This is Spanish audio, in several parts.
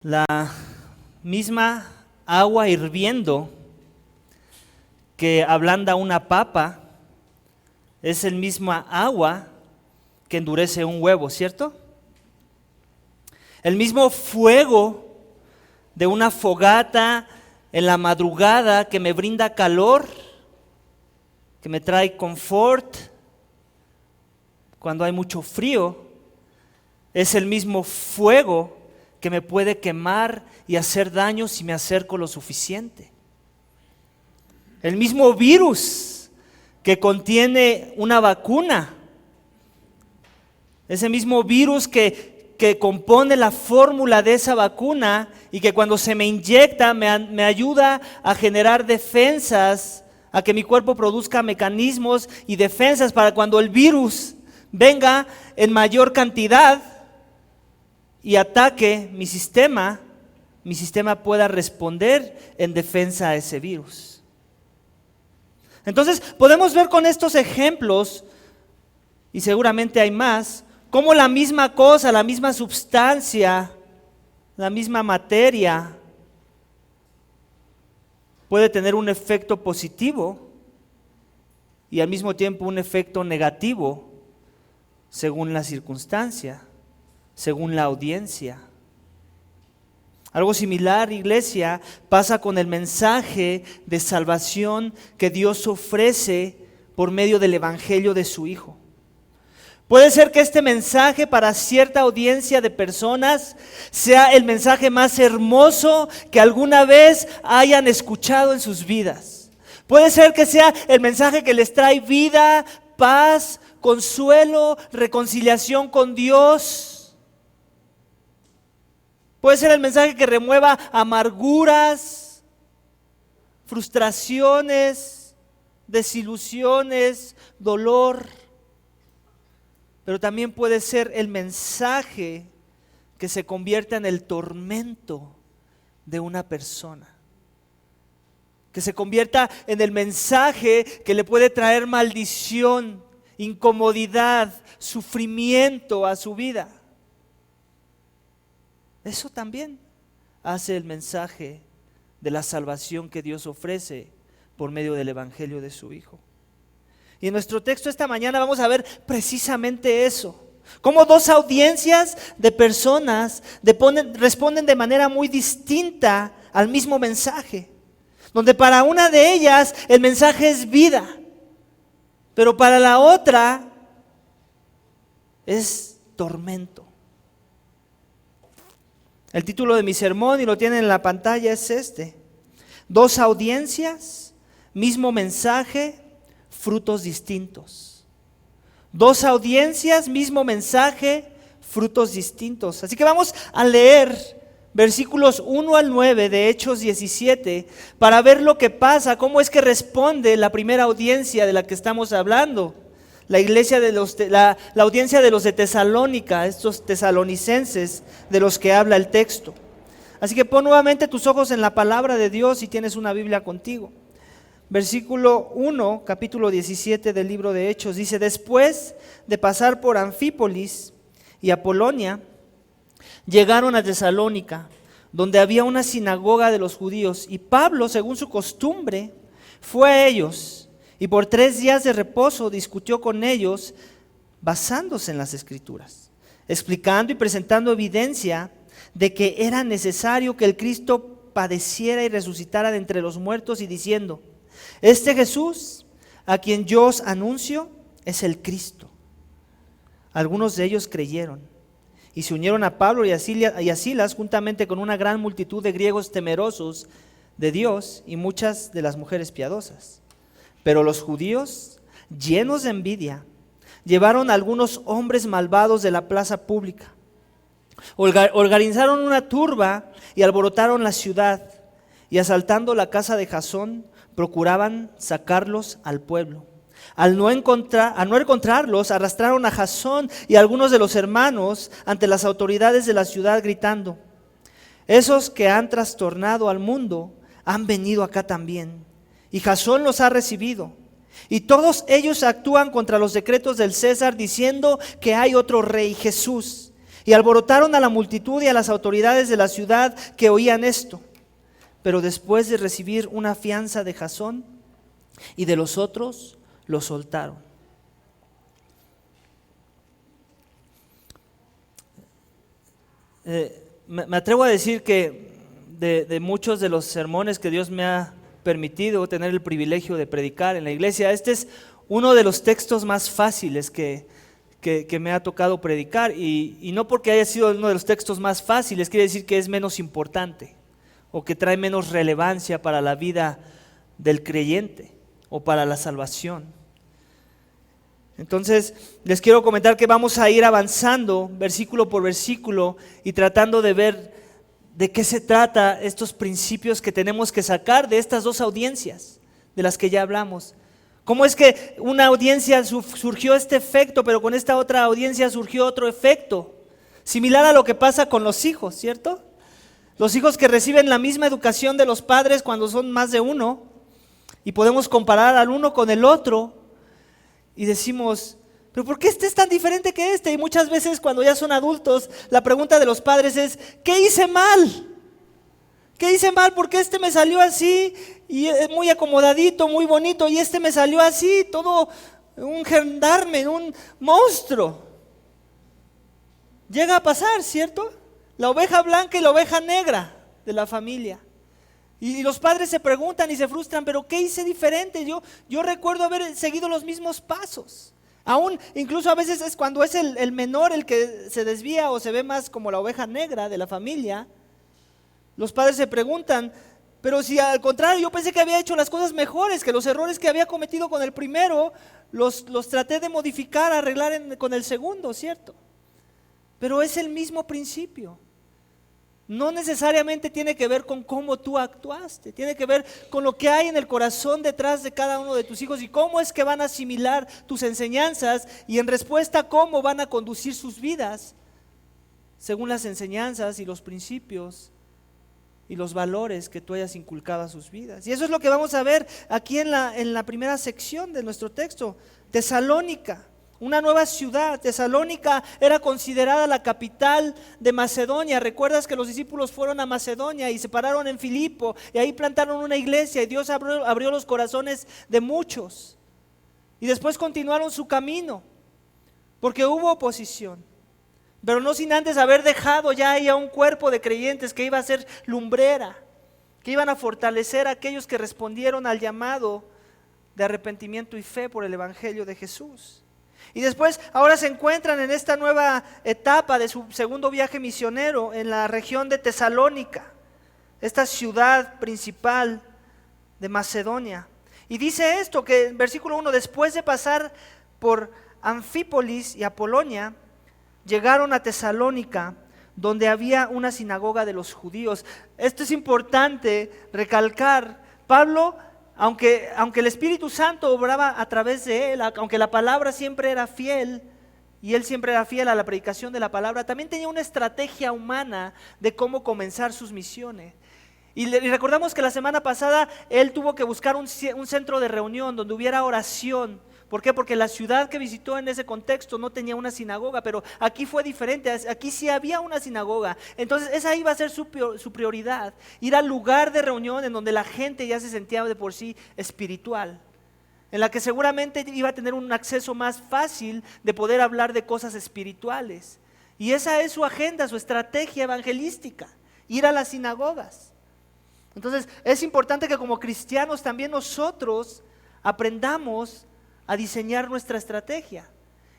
La misma agua hirviendo que ablanda una papa es el mismo agua que endurece un huevo, ¿cierto? El mismo fuego de una fogata en la madrugada que me brinda calor, que me trae confort cuando hay mucho frío, es el mismo fuego que me puede quemar y hacer daño si me acerco lo suficiente. El mismo virus que contiene una vacuna, ese mismo virus que compone la fórmula de esa vacuna y que cuando se me inyecta me ayuda a generar defensas, a que mi cuerpo produzca mecanismos y defensas para cuando el virus venga en mayor cantidad y ataque mi sistema pueda responder en defensa a ese virus. Entonces podemos ver con estos ejemplos, y seguramente hay más, cómo la misma cosa, la misma sustancia, la misma materia puede tener un efecto positivo y al mismo tiempo un efecto negativo según la circunstancia, según la audiencia. Algo similar, iglesia, pasa con el mensaje de salvación que Dios ofrece por medio del evangelio de su Hijo. Puede ser que este mensaje para cierta audiencia de personas sea el mensaje más hermoso que alguna vez hayan escuchado en sus vidas. Puede ser que sea el mensaje que les trae vida, paz, consuelo, reconciliación con Dios. Puede ser el mensaje que remueva amarguras, frustraciones, desilusiones, dolor. Pero también puede ser el mensaje que se convierta en el tormento de una persona. Que se convierta en el mensaje que le puede traer maldición, incomodidad, sufrimiento a su vida. Eso también hace el mensaje de la salvación que Dios ofrece por medio del evangelio de su Hijo. Y en nuestro texto esta mañana vamos a ver precisamente eso. Cómo dos audiencias de personas responden de manera muy distinta al mismo mensaje. Donde para una de ellas el mensaje es vida, pero para la otra es tormento. El título de mi sermón, y lo tienen en la pantalla, es este: dos audiencias, mismo mensaje, frutos distintos. Dos audiencias, mismo mensaje, frutos distintos. Así que vamos a leer versículos 1 al 9 de Hechos 17 para ver lo que pasa, cómo es que responde la primera audiencia de la que estamos hablando. La iglesia la audiencia de los de Tesalónica, estos tesalonicenses de los que habla el texto. Así que pon nuevamente tus ojos en la palabra de Dios si tienes una Biblia contigo. Versículo 1, capítulo 17 del libro de Hechos, dice: después de pasar por Anfípolis y Apolonia, llegaron a Tesalónica, donde había una sinagoga de los judíos, y Pablo, según su costumbre, fue a ellos. Y por 3 días de reposo discutió con ellos basándose en las Escrituras, explicando y presentando evidencia de que era necesario que el Cristo padeciera y resucitara de entre los muertos, y diciendo: este Jesús, a quien yo os anuncio, es el Cristo. Algunos de ellos creyeron y se unieron a Pablo y a Silas juntamente con una gran multitud de griegos temerosos de Dios y muchas de las mujeres piadosas. Pero los judíos, llenos de envidia, llevaron a algunos hombres malvados de la plaza pública. Organizaron una turba y alborotaron la ciudad, y asaltando la casa de Jasón, procuraban sacarlos al pueblo. Al no encontrarlos, arrastraron a Jasón y a algunos de los hermanos ante las autoridades de la ciudad, gritando: esos que han trastornado al mundo han venido acá también, y Jasón los ha recibido. Y todos ellos actúan contra los decretos del César, diciendo que hay otro rey, Jesús, Y alborotaron a la multitud y a las autoridades de la ciudad que oían esto. Pero después de recibir una fianza de Jasón y de los otros, lo soltaron. Me atrevo a decir que de muchos de los sermones que Dios me ha permitido tener el privilegio de predicar en la iglesia, este es uno de los textos más fáciles que me ha tocado predicar, y no porque haya sido uno de los textos más fáciles quiere decir que es menos importante o que trae menos relevancia para la vida del creyente o para la salvación. Entonces les quiero comentar que vamos a ir avanzando versículo por versículo y tratando de ver de qué se trata estos principios que tenemos que sacar de estas dos audiencias de las que ya hablamos. ¿Cómo es que una audiencia surgió este efecto, pero con esta otra audiencia surgió otro efecto? Similar a lo que pasa con los hijos, ¿cierto? Los hijos que reciben la misma educación de los padres cuando son más de uno, y podemos comparar al uno con el otro, y decimos, ¿pero por qué este es tan diferente que este? Y muchas veces cuando ya son adultos, la pregunta de los padres es, ¿qué hice mal? ¿Qué hice mal? ¿Por qué este me salió así? Y es muy acomodadito, muy bonito, y este me salió así, todo un gendarme, un monstruo. Llega a pasar, ¿cierto? La oveja blanca y la oveja negra de la familia. Y los padres se preguntan y se frustran, ¿pero qué hice diferente? Yo recuerdo haber seguido los mismos pasos. Aún, incluso a veces es cuando es el menor el que se desvía o se ve más como la oveja negra de la familia. Los padres se preguntan, pero si al contrario yo pensé que había hecho las cosas mejores, que los errores que había cometido con el primero los traté de modificar, arreglar con el segundo, ¿cierto? Pero es el mismo principio. No necesariamente tiene que ver con cómo tú actuaste, tiene que ver con lo que hay en el corazón detrás de cada uno de tus hijos y cómo es que van a asimilar tus enseñanzas y en respuesta cómo van a conducir sus vidas según las enseñanzas y los principios y los valores que tú hayas inculcado a sus vidas. Y eso es lo que vamos a ver aquí en la primera sección de nuestro texto. Tesalónica, una nueva ciudad. Tesalónica era considerada la capital de Macedonia. ¿Recuerdas que los discípulos fueron a Macedonia y se pararon en Filipo y ahí plantaron una iglesia y Dios abrió los corazones de muchos? Y después continuaron su camino porque hubo oposición. Pero no sin antes haber dejado ya ahí a un cuerpo de creyentes que iba a ser lumbrera, que iban a fortalecer a aquellos que respondieron al llamado de arrepentimiento y fe por el Evangelio de Jesús. Y después ahora se encuentran en esta nueva etapa de su segundo viaje misionero en la región de Tesalónica, esta ciudad principal de Macedonia. Y dice esto, que en versículo 1, después de pasar por Anfípolis y Apolonia, llegaron a Tesalónica, donde había una sinagoga de los judíos. Esto es importante recalcar. Pablo, aunque el Espíritu Santo obraba a través de él, aunque la palabra siempre era fiel, y él siempre era fiel a la predicación de la palabra, también tenía una estrategia humana de cómo comenzar sus misiones. Y recordamos que la semana pasada él tuvo que buscar un centro de reunión donde hubiera oración. ¿Por qué? Porque la ciudad que visitó en ese contexto no tenía una sinagoga, pero aquí fue diferente, aquí sí había una sinagoga. Entonces esa iba a ser su prioridad, ir al lugar de reunión en donde la gente ya se sentía de por sí espiritual, en la que seguramente iba a tener un acceso más fácil de poder hablar de cosas espirituales. Y esa es su agenda, su estrategia evangelística, ir a las sinagogas. Entonces es importante que como cristianos también nosotros aprendamos a diseñar nuestra estrategia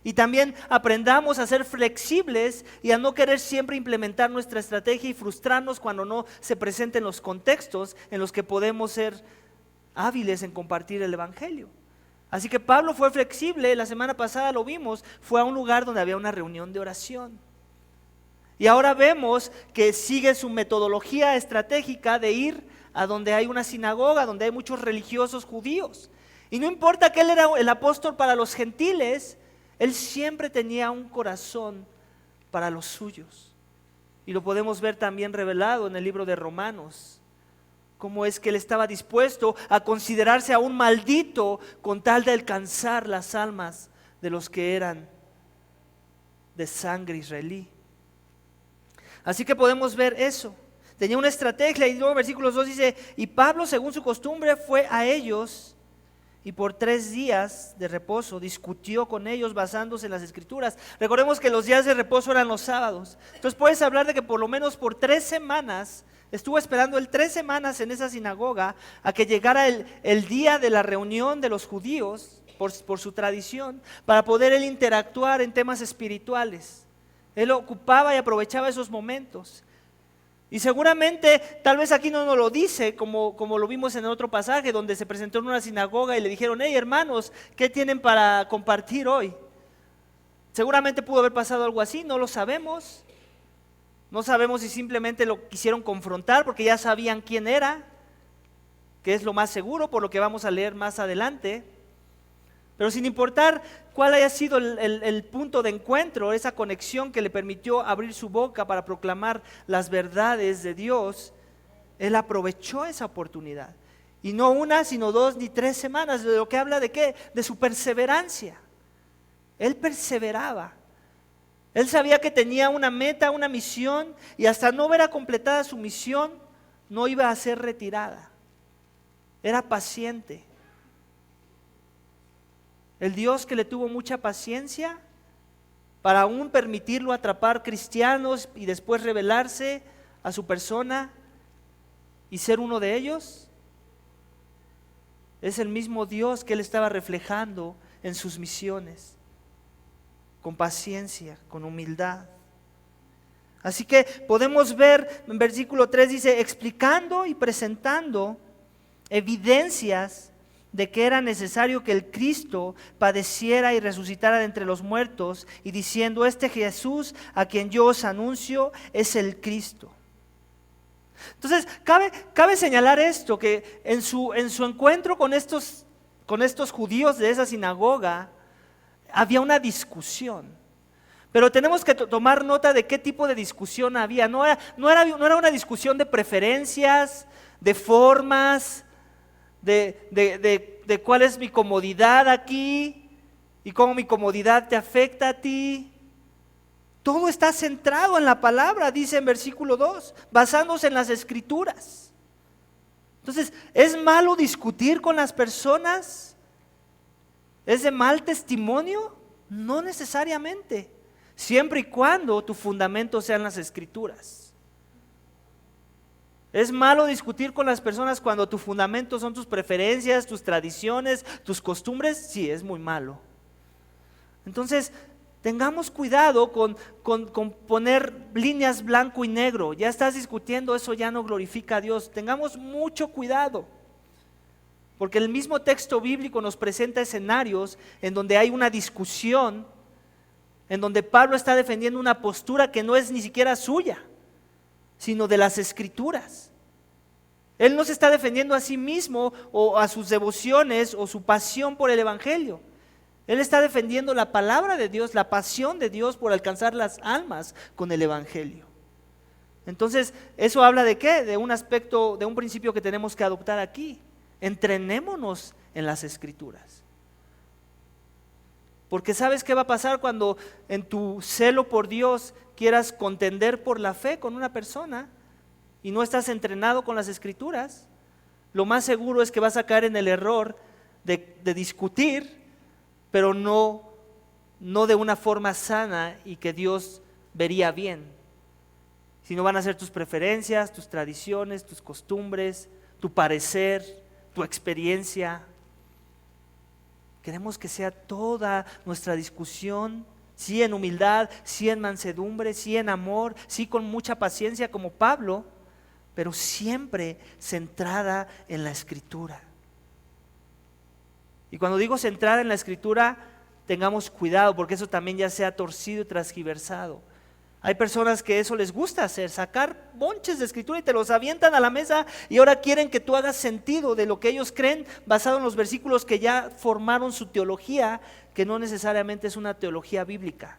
y también aprendamos a ser flexibles y a no querer siempre implementar nuestra estrategia y frustrarnos cuando no se presenten los contextos en los que podemos ser hábiles en compartir el evangelio. Así que Pablo fue flexible, la semana pasada lo vimos, fue a un lugar donde había una reunión de oración. Y ahora vemos que sigue su metodología estratégica de ir a donde hay una sinagoga, donde hay muchos religiosos judíos. Y no importa que él era el apóstol para los gentiles, él siempre tenía un corazón para los suyos. Y lo podemos ver también revelado en el libro de Romanos. Cómo es que él estaba dispuesto a considerarse aún maldito con tal de alcanzar las almas de los que eran de sangre israelí. Así que podemos ver eso. Tenía una estrategia y luego versículos 2 dice, y Pablo según su costumbre fue a ellos y por 3 días de reposo discutió con ellos basándose en las Escrituras. Recordemos que los días de reposo eran los sábados. Entonces puedes hablar de que por lo menos por 3 semanas, estuvo esperando él 3 semanas en esa sinagoga a que llegara el día de la reunión de los judíos por su tradición, para poder él interactuar en temas espirituales. Él ocupaba y aprovechaba esos momentos. Y seguramente, tal vez aquí no nos lo dice, como lo vimos en el otro pasaje, donde se presentó en una sinagoga y le dijeron, hey hermanos, ¿qué tienen para compartir hoy? Seguramente pudo haber pasado algo así, no lo sabemos. No sabemos si simplemente lo quisieron confrontar porque ya sabían quién era, que es lo más seguro por lo que vamos a leer más adelante. Pero sin importar cuál haya sido el punto de encuentro, esa conexión que le permitió abrir su boca para proclamar las verdades de Dios, él aprovechó esa oportunidad. Y no 1, sino 2 ni 3 semanas, de lo que habla de qué, de su perseverancia. Él perseveraba. Él sabía que tenía una meta, una misión, y hasta no ver completada su misión, no iba a ser retirada. Era paciente. El Dios que le tuvo mucha paciencia para aún permitirlo atrapar cristianos y después revelarse a su persona y ser uno de ellos, es el mismo Dios que él estaba reflejando en sus misiones, con paciencia, con humildad. Así que podemos ver en versículo 3 dice, explicando y presentando evidencias de que era necesario que el Cristo padeciera y resucitara de entre los muertos, y diciendo, este Jesús a quien yo os anuncio es el Cristo. Entonces, cabe señalar esto, que en su encuentro con estos judíos de esa sinagoga, había una discusión. Pero tenemos que tomar nota de qué tipo de discusión había. No era una discusión de preferencias, de formas, de cuál es mi comodidad aquí y cómo mi comodidad te afecta a ti. Todo está centrado en la palabra, dice en versículo 2, basándose en las Escrituras. Entonces, ¿es malo discutir con las personas? ¿Es de mal testimonio? No necesariamente, siempre y cuando tu fundamento sean las Escrituras. ¿Es malo discutir con las personas cuando tu fundamento son tus preferencias, tus tradiciones, tus costumbres? Sí, es muy malo. Entonces, tengamos cuidado con poner líneas blanco y negro. Ya estás discutiendo, eso ya no glorifica a Dios. Tengamos mucho cuidado, porque el mismo texto bíblico nos presenta escenarios en donde hay una discusión, en donde Pablo está defendiendo una postura que no es ni siquiera suya, sino de las Escrituras. Él no se está defendiendo a sí mismo o a sus devociones o su pasión por el Evangelio. Él está defendiendo la palabra de Dios, la pasión de Dios por alcanzar las almas con el Evangelio. Entonces, ¿eso habla de qué? De un aspecto, de un principio que tenemos que adoptar aquí. Entrenémonos en las Escrituras. Porque ¿sabes qué va a pasar cuando en tu celo por Dios quieras contender por la fe con una persona y no estás entrenado con las Escrituras? Lo más seguro es que vas a caer en el error de discutir, pero no de una forma sana y que Dios vería bien, sino van a ser tus preferencias, tus tradiciones, tus costumbres, tu parecer, tu experiencia. Queremos que sea toda nuestra discusión, sí en humildad, sí en mansedumbre, sí en amor, sí con mucha paciencia como Pablo, pero siempre centrada en la Escritura. Y cuando digo centrada en la Escritura, tengamos cuidado, porque eso también ya se ha torcido y transgiversado. Hay personas que eso les gusta hacer, sacar bonches de Escritura y te los avientan a la mesa y ahora quieren que tú hagas sentido de lo que ellos creen basado en los versículos que ya formaron su teología, que no necesariamente es una teología bíblica.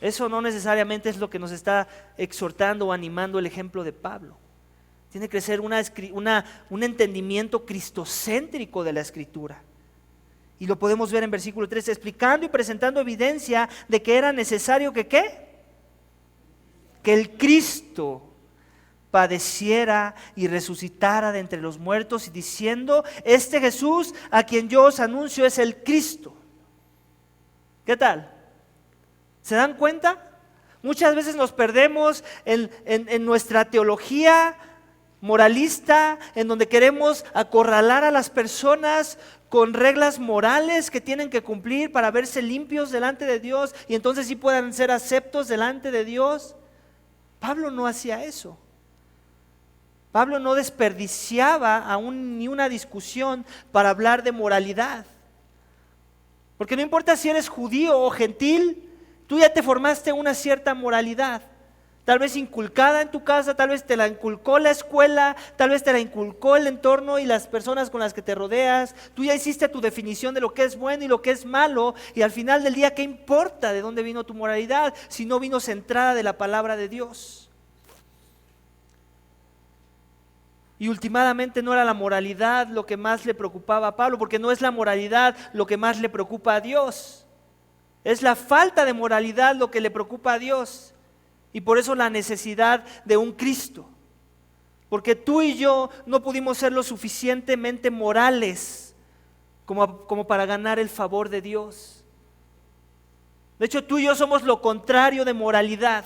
Eso no necesariamente es lo que nos está exhortando o animando el ejemplo de Pablo. Tiene que ser un entendimiento cristocéntrico de la Escritura. Y lo podemos ver en versículo 3, explicando y presentando evidencia de que era necesario que ¿qué? que el Cristo padeciera y resucitara de entre los muertos, y diciendo: este Jesús a quien yo os anuncio es el Cristo. ¿Qué tal? ¿Se dan cuenta? Muchas veces nos perdemos en nuestra teología moralista, en donde queremos acorralar a las personas con reglas morales que tienen que cumplir para verse limpios delante de Dios, y entonces sí puedan ser aceptos delante de Dios. Pablo no hacía eso. Pablo no desperdiciaba aún ni una discusión para hablar de moralidad. Porque no importa si eres judío o gentil, tú ya te formaste una cierta moralidad. Tal vez inculcada en tu casa, tal vez te la inculcó la escuela, tal vez te la inculcó el entorno y las personas con las que te rodeas. Tú ya hiciste tu definición de lo que es bueno y lo que es malo, y al final del día, ¿qué importa de dónde vino tu moralidad si no vino centrada de la palabra de Dios? Y últimamente no era la moralidad lo que más le preocupaba a Pablo, porque no es la moralidad lo que más le preocupa a Dios. Es la falta de moralidad lo que le preocupa a Dios. Y por eso la necesidad de un Cristo. Porque tú y yo no pudimos ser lo suficientemente morales como para ganar el favor de Dios. De hecho, tú y yo somos lo contrario de moralidad.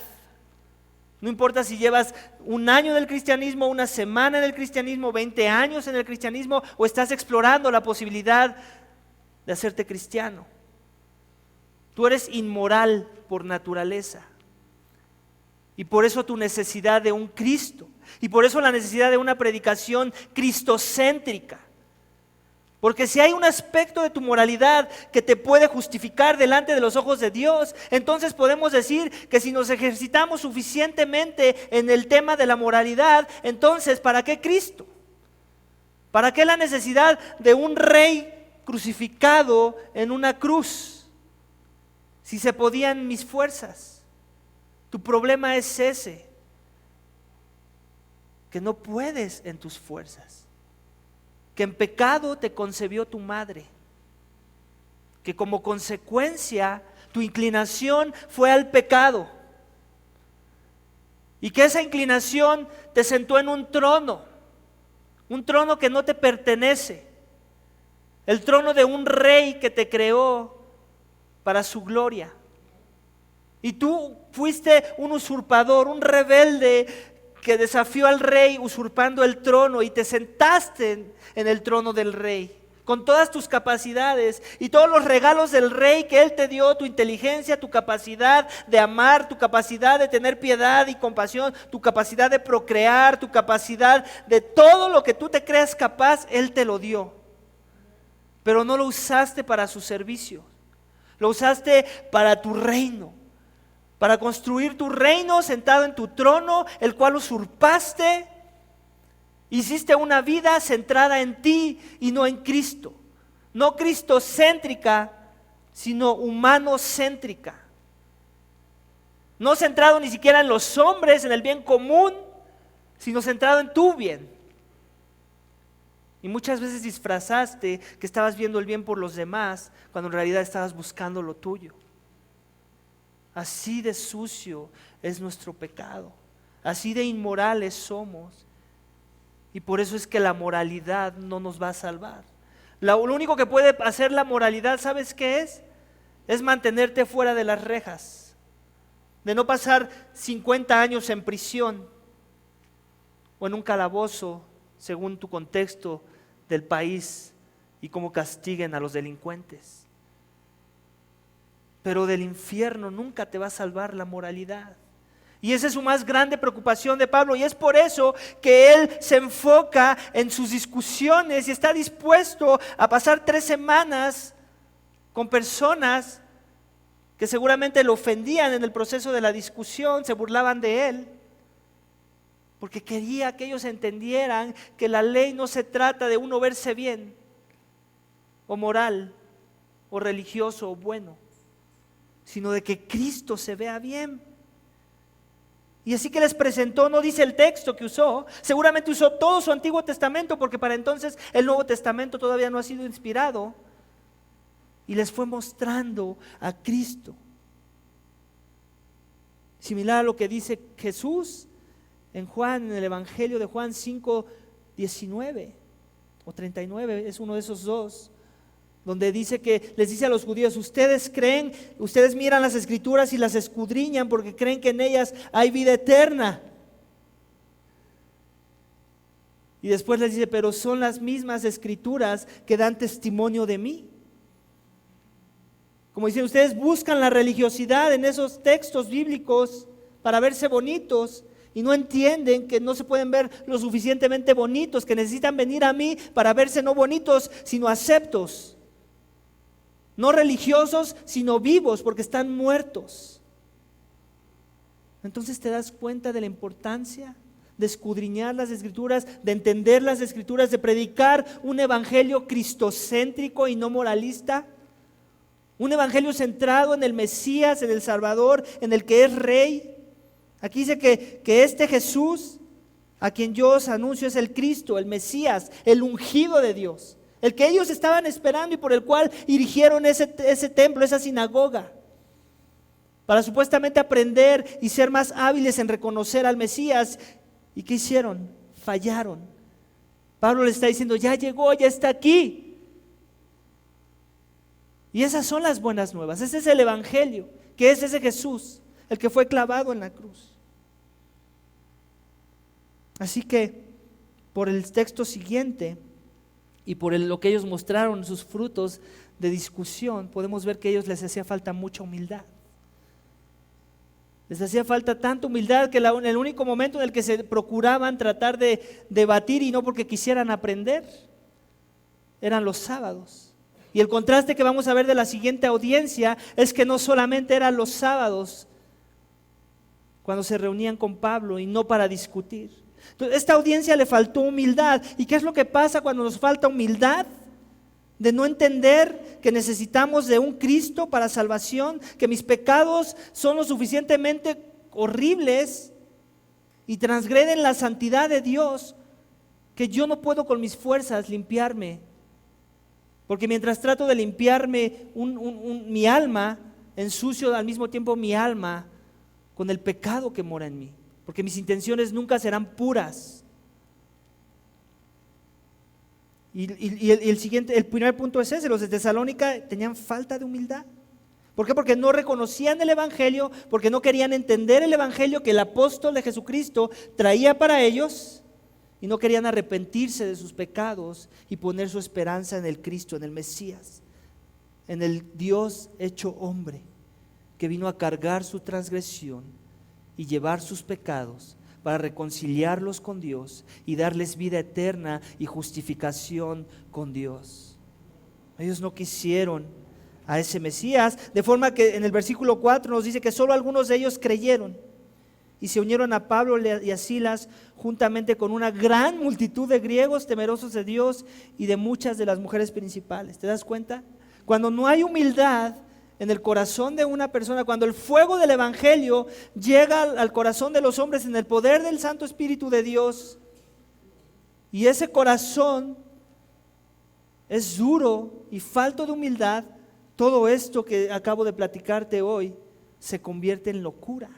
No importa si llevas un año en el cristianismo, una semana en el cristianismo, 20 años en el cristianismo, o estás explorando la posibilidad de hacerte cristiano. Tú eres inmoral por naturaleza. Y por eso tu necesidad de un Cristo. Y por eso la necesidad de una predicación cristocéntrica. Porque si hay un aspecto de tu moralidad que te puede justificar delante de los ojos de Dios, entonces podemos decir que si nos ejercitamos suficientemente en el tema de la moralidad, entonces ¿para qué Cristo? ¿Para qué la necesidad de un rey crucificado en una cruz? Si se podían mis fuerzas. Tu problema es ese, que no puedes en tus fuerzas. Que en pecado te concebió tu madre, que como consecuencia tu inclinación fue al pecado, y que esa inclinación te sentó en un trono que no te pertenece, el trono de un rey que te creó para su gloria. Y tú fuiste un usurpador, un rebelde que desafió al rey usurpando el trono, y te sentaste en el trono del rey con todas tus capacidades y todos los regalos del rey que él te dio: tu inteligencia, tu capacidad de amar, tu capacidad de tener piedad y compasión, tu capacidad de procrear, tu capacidad de todo lo que tú te creas capaz. Él te lo dio, pero no lo usaste para su servicio, lo usaste para tu reino, para construir tu reino sentado en tu trono, el cual usurpaste. Hiciste una vida centrada en ti y no en Cristo. No cristocéntrica, sino humanocéntrica. No centrado ni siquiera en los hombres, en el bien común, sino centrado en tu bien. Y muchas veces disfrazaste que estabas viendo el bien por los demás, cuando en realidad estabas buscando lo tuyo. Así de sucio es nuestro pecado, así de inmorales somos, y por eso es que la moralidad no nos va a salvar. Lo único que puede hacer la moralidad, ¿sabes qué es? Es mantenerte fuera de las rejas, de no pasar 50 años en prisión o en un calabozo, según tu contexto del país y cómo castiguen a los delincuentes. Pero del infierno nunca te va a salvar la moralidad. Y esa es su más grande preocupación de Pablo, y es por eso que él se enfoca en sus discusiones y está dispuesto a pasar 3 semanas con personas que seguramente lo ofendían en el proceso de la discusión, se burlaban de él, porque quería que ellos entendieran que la ley no se trata de uno verse bien, o moral, o religioso, o bueno, sino de que Cristo se vea bien. Y así que les presentó, no dice el texto que usó, seguramente usó todo su Antiguo Testamento, porque para entonces el Nuevo Testamento todavía no ha sido inspirado, y les fue mostrando a Cristo. Similar a lo que dice Jesús en Juan, en el Evangelio de Juan 5:19 o 39, es uno de esos dos, donde dice que les dice a los judíos: ustedes creen, ustedes miran las escrituras y las escudriñan porque creen que en ellas hay vida eterna. Y después les dice: pero son las mismas escrituras que dan testimonio de mí. Como dicen, ustedes buscan la religiosidad en esos textos bíblicos para verse bonitos y no entienden que no se pueden ver lo suficientemente bonitos, que necesitan venir a mí para verse no bonitos, sino aceptos. No religiosos, sino vivos, porque están muertos. Entonces te das cuenta de la importancia de escudriñar las escrituras, de entender las escrituras, de predicar un evangelio cristocéntrico y no moralista. Un evangelio centrado en el Mesías, en el Salvador, en el que es Rey. Aquí dice que este Jesús, a quien yo os anuncio, es el Cristo, el Mesías, el ungido de Dios. El que ellos estaban esperando y por el cual erigieron ese templo, esa sinagoga. Para supuestamente aprender y ser más hábiles en reconocer al Mesías. ¿Y qué hicieron? Fallaron. Pablo le está diciendo: ya llegó, ya está aquí. Y esas son las buenas nuevas. Ese es el evangelio, que es ese Jesús, el que fue clavado en la cruz. Así que por el texto siguiente y por lo que ellos mostraron, sus frutos de discusión, podemos ver que a ellos les hacía falta mucha humildad. Les hacía falta tanta humildad que en el único momento en el que se procuraban tratar de debatir, y no porque quisieran aprender, eran los sábados. Y el contraste que vamos a ver de la siguiente audiencia es que no solamente eran los sábados cuando se reunían con Pablo y no para discutir. Entonces, esta audiencia le faltó humildad. ¿Y qué es lo que pasa cuando nos falta humildad? De no entender que necesitamos de un Cristo para salvación, que mis pecados son lo suficientemente horribles y transgreden la santidad de Dios, que yo no puedo con mis fuerzas limpiarme. Porque mientras trato de limpiarme mi alma, ensucio al mismo tiempo mi alma con el pecado que mora en mí. Porque mis intenciones nunca serán puras. Y el primer punto es ese: los de Tesalónica tenían falta de humildad. ¿Por qué? Porque no reconocían el evangelio, porque no querían entender el evangelio que el apóstol de Jesucristo traía para ellos, y no querían arrepentirse de sus pecados y poner su esperanza en el Cristo, en el Mesías, en el Dios hecho hombre, que vino a cargar su transgresión y llevar sus pecados para reconciliarlos con Dios y darles vida eterna y justificación con Dios. Ellos no quisieron a ese Mesías, de forma que en el versículo 4 nos dice que solo algunos de ellos creyeron y se unieron a Pablo y a Silas juntamente con una gran multitud de griegos temerosos de Dios y de muchas de las mujeres principales. ¿Te das cuenta? Cuando no hay humildad en el corazón de una persona, cuando el fuego del evangelio llega al corazón de los hombres en el poder del Santo Espíritu de Dios, y ese corazón es duro y falto de humildad, todo esto que acabo de platicarte hoy se convierte en locura.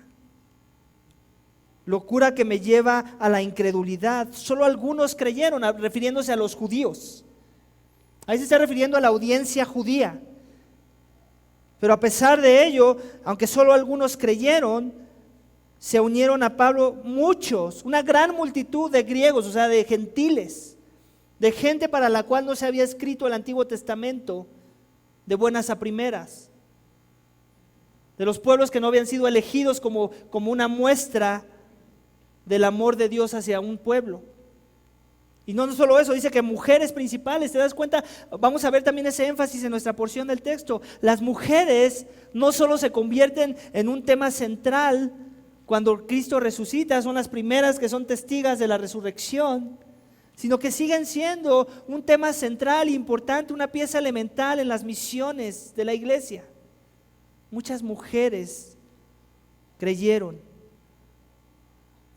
Locura que me lleva a la incredulidad. Solo algunos creyeron, refiriéndose a los judíos. Ahí se está refiriendo a la audiencia judía. Pero a pesar de ello, aunque solo algunos creyeron, se unieron a Pablo muchos, una gran multitud de griegos, o sea, de gentiles, de gente para la cual no se había escrito el Antiguo Testamento de buenas a primeras, de los pueblos que no habían sido elegidos como una muestra del amor de Dios hacia un pueblo. Y no solo eso, dice que mujeres principales. ¿Te das cuenta? Vamos a ver también ese énfasis en nuestra porción del texto. Las mujeres no solo se convierten en un tema central cuando Cristo resucita, son las primeras que son testigas de la resurrección, sino que siguen siendo un tema central e importante, una pieza elemental en las misiones de la iglesia. Muchas mujeres creyeron.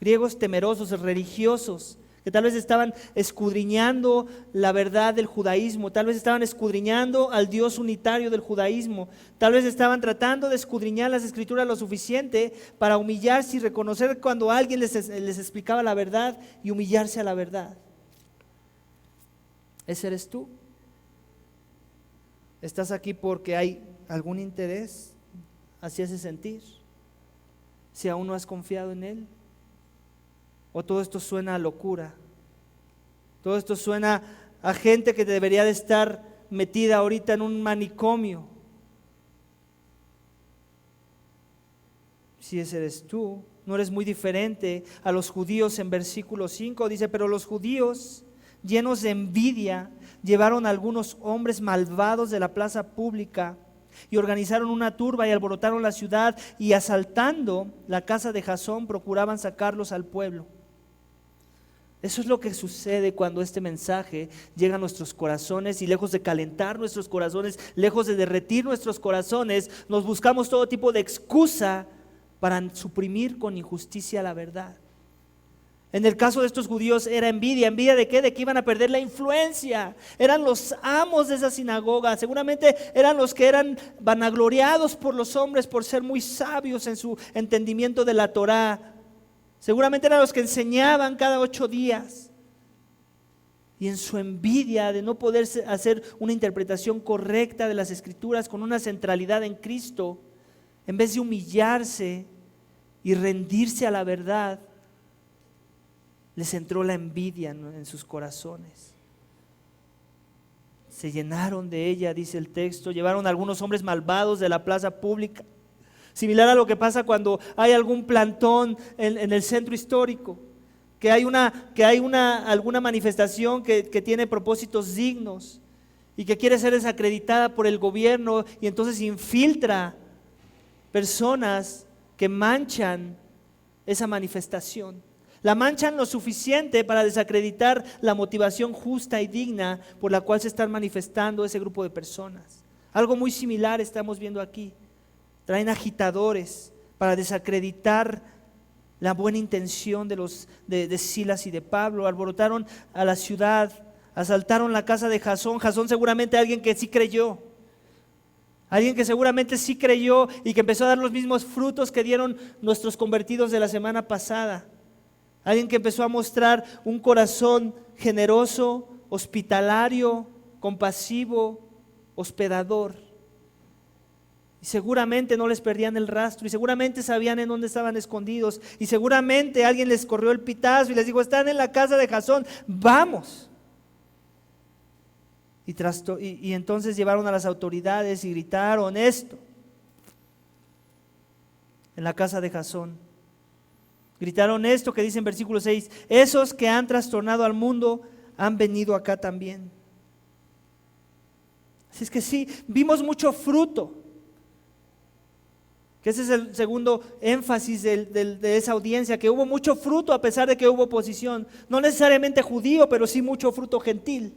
Griegos temerosos, religiosos, que tal vez estaban escudriñando la verdad del judaísmo, tal vez estaban escudriñando al Dios unitario del judaísmo, tal vez estaban tratando de escudriñar las escrituras lo suficiente para humillarse y reconocer cuando alguien les explicaba la verdad y humillarse a la verdad. ¿Ese eres tú? ¿Estás aquí porque hay algún interés hacia ese sentir? Si aún no has confiado en Él. ¿O todo esto suena a locura? Todo esto suena a gente que debería de estar metida ahorita en un manicomio. Si ese eres tú, no eres muy diferente a los judíos en versículo 5. Dice, pero los judíos, llenos de envidia, llevaron a algunos hombres malvados de la plaza pública y organizaron una turba y alborotaron la ciudad y asaltando la casa de Jasón procuraban sacarlos al pueblo. Eso es lo que sucede cuando este mensaje llega a nuestros corazones y lejos de calentar nuestros corazones, lejos de derretir nuestros corazones, nos buscamos todo tipo de excusa para suprimir con injusticia la verdad. En el caso de estos judíos era envidia. ¿Envidia de qué? De que iban a perder la influencia. Eran los amos de esa sinagoga. Seguramente eran los que eran vanagloriados por los hombres por ser muy sabios en su entendimiento de la Torá. Seguramente eran los que enseñaban cada 8 días. Y en su envidia de no poder hacer una interpretación correcta de las Escrituras con una centralidad en Cristo, en vez de humillarse y rendirse a la verdad, les entró la envidia en sus corazones. Se llenaron de ella, dice el texto, llevaron a algunos hombres malvados de la plaza pública. Similar a lo que pasa cuando hay algún plantón en el centro histórico, que hay alguna manifestación que tiene propósitos dignos y que quiere ser desacreditada por el gobierno y entonces infiltra personas que manchan esa manifestación. La manchan lo suficiente para desacreditar la motivación justa y digna por la cual se están manifestando ese grupo de personas. Algo muy similar estamos viendo aquí. Traen agitadores para desacreditar la buena intención de Silas y de Pablo. Alborotaron a la ciudad, asaltaron la casa de Jasón. Jasón seguramente alguien que sí creyó. Alguien que seguramente sí creyó y que empezó a dar los mismos frutos que dieron nuestros convertidos de la semana pasada. Alguien que empezó a mostrar un corazón generoso, hospitalario, compasivo, hospedador. Y seguramente no les perdían el rastro y seguramente sabían en dónde estaban escondidos y seguramente alguien les corrió el pitazo y les dijo, están en la casa de Jasón, vamos. Y entonces llevaron a las autoridades y gritaron esto en la casa de Jasón. Gritaron esto que dice en versículo 6, esos que han trastornado al mundo han venido acá también. Así es que sí, vimos mucho fruto. Que ese es el segundo énfasis de esa audiencia, que hubo mucho fruto a pesar de que hubo oposición. No necesariamente judío, pero sí mucho fruto gentil.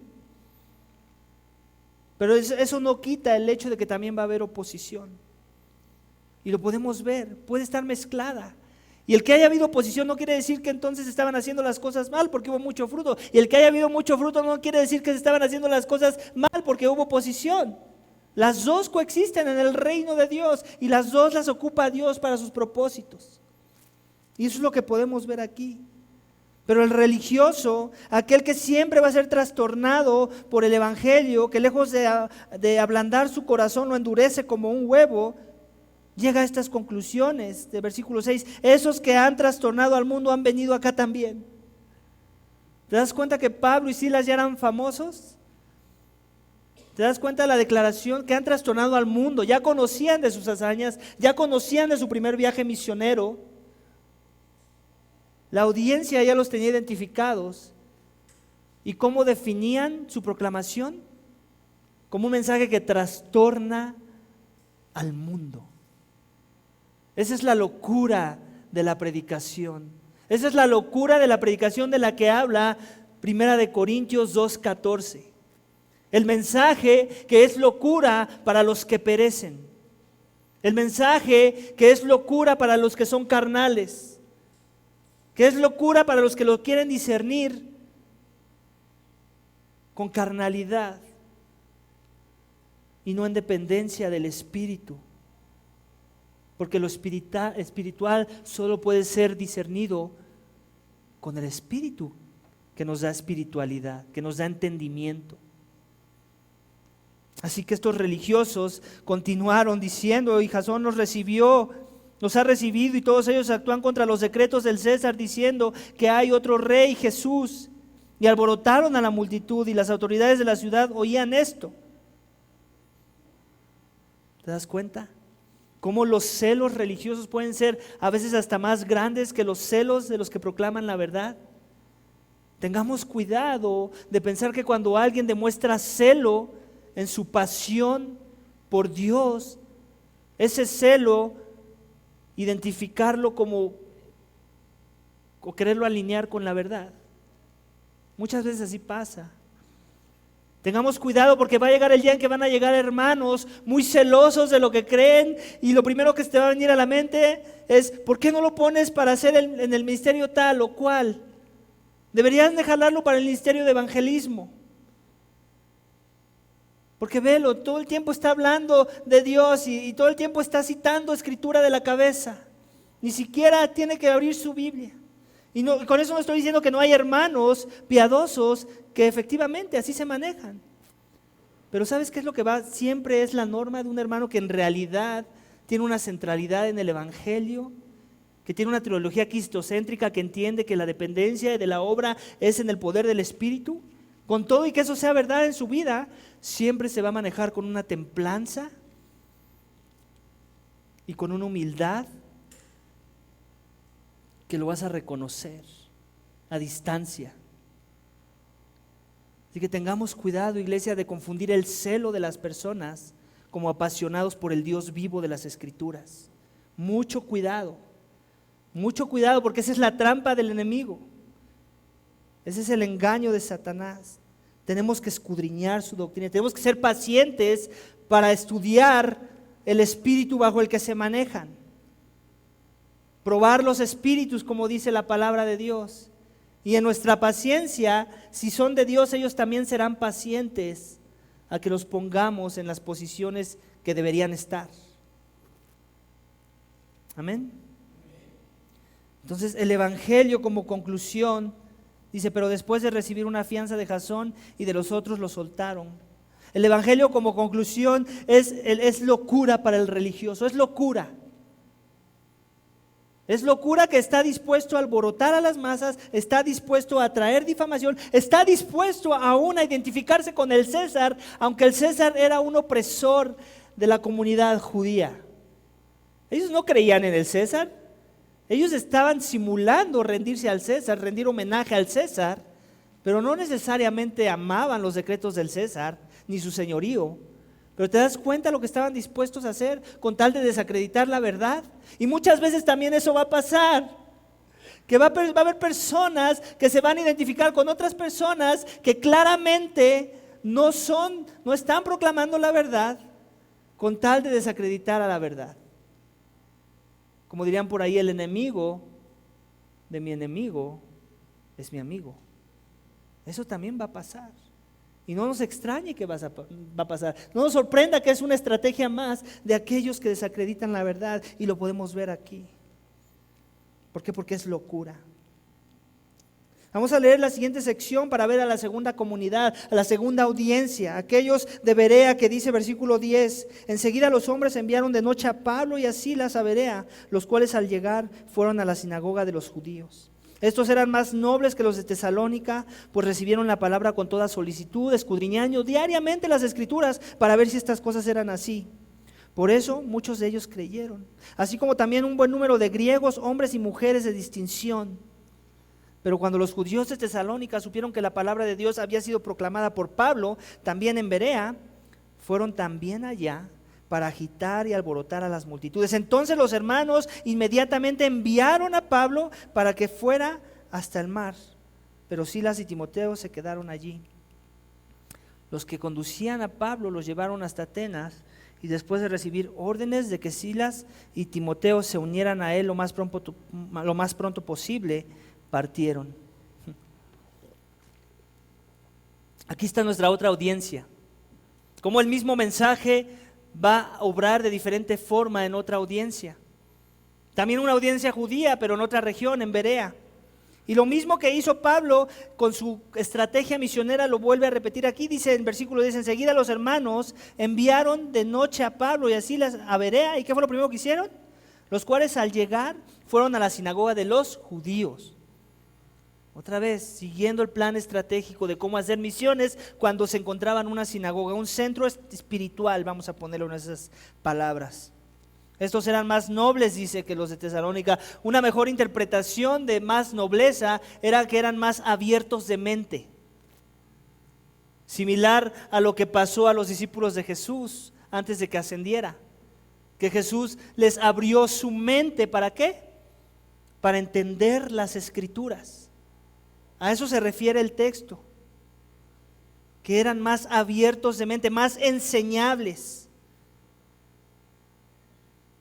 Pero eso no quita el hecho de que también va a haber oposición. Y lo podemos ver, puede estar mezclada. Y el que haya habido oposición no quiere decir que entonces estaban haciendo las cosas mal porque hubo mucho fruto. Y el que haya habido mucho fruto no quiere decir que se estaban haciendo las cosas mal porque hubo oposición. Las dos coexisten en el reino de Dios y las dos las ocupa Dios para sus propósitos. Y eso es lo que podemos ver aquí. Pero el religioso, aquel que siempre va a ser trastornado por el evangelio, que lejos de ablandar su corazón lo endurece como un huevo, llega a estas conclusiones de versículo 6. Esos que han trastornado al mundo han venido acá también. ¿Te das cuenta que Pablo y Silas ya eran famosos? ¿Te das cuenta de la declaración? Que han trastornado al mundo, ya conocían de sus hazañas, ya conocían de su primer viaje misionero. La audiencia ya los tenía identificados. ¿Y cómo definían su proclamación? Como un mensaje que trastorna al mundo. Esa es la locura de la predicación. Esa es la locura de la predicación de la que habla 1 Corintios 2:14. El mensaje que es locura para los que perecen. El mensaje que es locura para los que son carnales. Que es locura para los que lo quieren discernir con carnalidad y no en dependencia del Espíritu. Porque lo espiritual solo puede ser discernido con el Espíritu, que nos da espiritualidad, que nos da entendimiento. Así que estos religiosos continuaron diciendo, y Jasón nos ha recibido, y todos ellos actúan contra los decretos del César, diciendo que hay otro rey, Jesús. Y alborotaron a la multitud, y las autoridades de la ciudad oían esto. ¿Te das cuenta? Cómo los celos religiosos pueden ser a veces hasta más grandes que los celos de los que proclaman la verdad. Tengamos cuidado de pensar que cuando alguien demuestra celo en su pasión por Dios, ese celo, identificarlo como o quererlo alinear con la verdad. Muchas veces así pasa. Tengamos cuidado porque va a llegar el día en que van a llegar hermanos muy celosos de lo que creen, y lo primero que te va a venir a la mente es: ¿por qué no lo pones para hacer en el ministerio tal o cual? Deberían de jalarlo para el ministerio de evangelismo. Porque velo, todo el tiempo está hablando de Dios y todo el tiempo está citando escritura de la cabeza. Ni siquiera tiene que abrir su Biblia. Y con eso no estoy diciendo que no hay hermanos piadosos que efectivamente así se manejan. Pero ¿sabes qué es lo que va? Siempre es la norma de un hermano que en realidad tiene una centralidad en el Evangelio, que tiene una teología cristocéntrica, que entiende que la dependencia de la obra es en el poder del Espíritu. Con todo y que eso sea verdad en su vida, siempre se va a manejar con una templanza y con una humildad que lo vas a reconocer a distancia. Así que tengamos cuidado, iglesia, de confundir el celo de las personas como apasionados por el Dios vivo de las Escrituras. Mucho cuidado, porque esa es la trampa del enemigo. Ese es el engaño de Satanás. Tenemos que escudriñar su doctrina, tenemos que ser pacientes para estudiar el espíritu bajo el que se manejan. Probar los espíritus, como dice la palabra de Dios. Y en nuestra paciencia, si son de Dios, ellos también serán pacientes a que los pongamos en las posiciones que deberían estar. Amén. Entonces el Evangelio como conclusión dice: pero después de recibir una fianza de Jasón y de los otros, lo soltaron. El Evangelio como conclusión es locura para el religioso, es locura. Es locura que está dispuesto a alborotar a las masas, está dispuesto a traer difamación, está dispuesto aún a identificarse con el César, aunque el César era un opresor de la comunidad judía. Ellos no creían en el César, ellos estaban simulando rendirse al César, rendir homenaje al César, pero no necesariamente amaban los decretos del César, ni su señorío. Pero te das cuenta lo que estaban dispuestos a hacer con tal de desacreditar la verdad. Y muchas veces también eso va a pasar, que va a haber personas que se van a identificar con otras personas que claramente no están proclamando la verdad con tal de desacreditar a la verdad. Como dirían por ahí, el enemigo de mi enemigo es mi amigo. Eso también va a pasar. Y no nos extrañe que va a pasar. No nos sorprenda que es una estrategia más de aquellos que desacreditan la verdad, y lo podemos ver aquí. ¿Por qué? Porque es locura. Vamos a leer la siguiente sección para ver a la segunda comunidad, a la segunda audiencia, aquellos de Berea, que dice versículo 10: enseguida los hombres enviaron de noche a Pablo y a Silas a Berea, los cuales al llegar fueron a la sinagoga de los judíos. Estos eran más nobles que los de Tesalónica, pues recibieron la palabra con toda solicitud, escudriñando diariamente las Escrituras para ver si estas cosas eran así. Por eso muchos de ellos creyeron, así como también un buen número de griegos, hombres y mujeres de distinción. Pero cuando los judíos de Tesalónica supieron que la palabra de Dios había sido proclamada por Pablo también en Berea, fueron también allá para agitar y alborotar a las multitudes. Entonces los hermanos inmediatamente enviaron a Pablo para que fuera hasta el mar, pero Silas y Timoteo se quedaron allí. Los que conducían a Pablo los llevaron hasta Atenas, y después de recibir órdenes de que Silas y Timoteo se unieran a él lo más pronto posible, partieron. Aquí está nuestra otra audiencia. Cómo el mismo mensaje va a obrar de diferente forma en otra audiencia. También una audiencia judía, pero en otra región, en Berea. Y lo mismo que hizo Pablo con su estrategia misionera lo vuelve a repetir aquí. Dice en versículo 10, enseguida los hermanos enviaron de noche a Pablo y a Silas a Berea. ¿Y qué fue lo primero que hicieron? Los cuales al llegar fueron a la sinagoga de los judíos. Otra vez, siguiendo el plan estratégico de cómo hacer misiones cuando se encontraban en una sinagoga, un centro espiritual, vamos a ponerlo en esas palabras. Estos eran más nobles, dice, que los de Tesalónica. Una mejor interpretación de más nobleza era que eran más abiertos de mente. Similar a lo que pasó a los discípulos de Jesús antes de que ascendiera. Que Jesús les abrió su mente, ¿para qué? Para entender las Escrituras. A eso se refiere el texto. Que eran más abiertos de mente, más enseñables,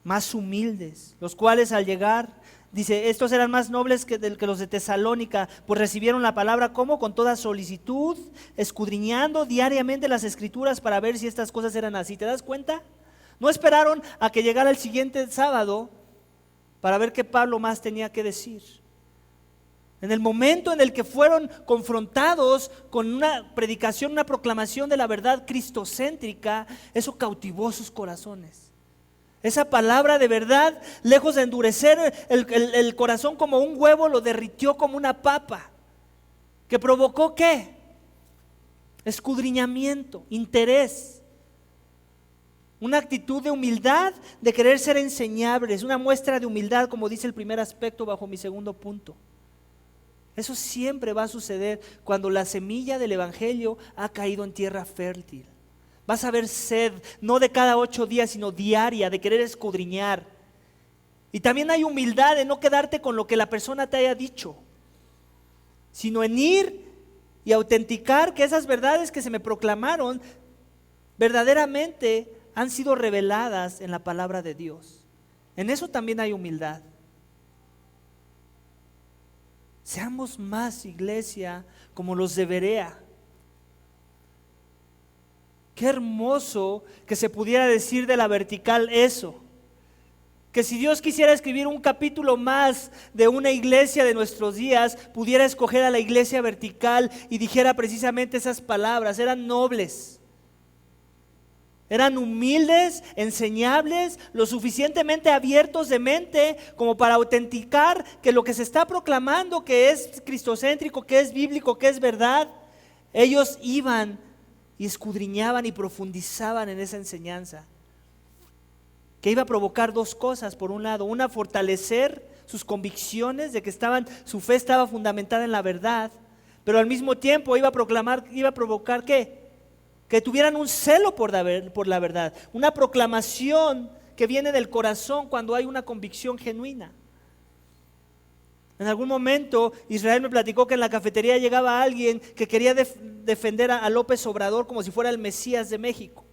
más humildes, los cuales al llegar, dice, estos eran más nobles que los de Tesalónica, pues recibieron la palabra como con toda solicitud, escudriñando diariamente las Escrituras para ver si estas cosas eran así. ¿Te das cuenta? No esperaron a que llegara el siguiente sábado para ver qué Pablo más tenía que decir. En el momento en el que fueron confrontados con una predicación, una proclamación de la verdad cristocéntrica, eso cautivó sus corazones. Esa palabra de verdad, lejos de endurecer el corazón como un huevo, lo derritió como una papa. ¿Que provocó qué? Escudriñamiento, interés. Una actitud de humildad, de querer ser enseñables, una muestra de humildad, como dice el primer aspecto bajo mi segundo punto. Eso siempre va a suceder cuando la semilla del evangelio ha caído en tierra fértil. Vas a ver sed, no de cada 8 días, sino diaria, de querer escudriñar. Y también hay humildad de no quedarte con lo que la persona te haya dicho, sino en ir y autenticar que esas verdades que se me proclamaron verdaderamente han sido reveladas en la palabra de Dios. En eso también hay humildad. Seamos más, iglesia, como los de Berea. Qué hermoso que se pudiera decir de la vertical eso. Que si Dios quisiera escribir un capítulo más de una iglesia de nuestros días, pudiera escoger a la iglesia vertical y dijera precisamente esas palabras. Eran nobles. Eran humildes, enseñables, lo suficientemente abiertos de mente como para autenticar que lo que se está proclamando, que es cristocéntrico, que es bíblico, que es verdad, ellos iban y escudriñaban y profundizaban en esa enseñanza. Que iba a provocar 2 cosas, por un lado, una, fortalecer sus convicciones de que su fe estaba fundamentada en la verdad, pero al mismo tiempo iba a provocar ¿qué? Que tuvieran un celo por la verdad, una proclamación que viene del corazón cuando hay una convicción genuina. En algún momento Israel me platicó que en la cafetería llegaba alguien que quería defender a López Obrador como si fuera el Mesías de México.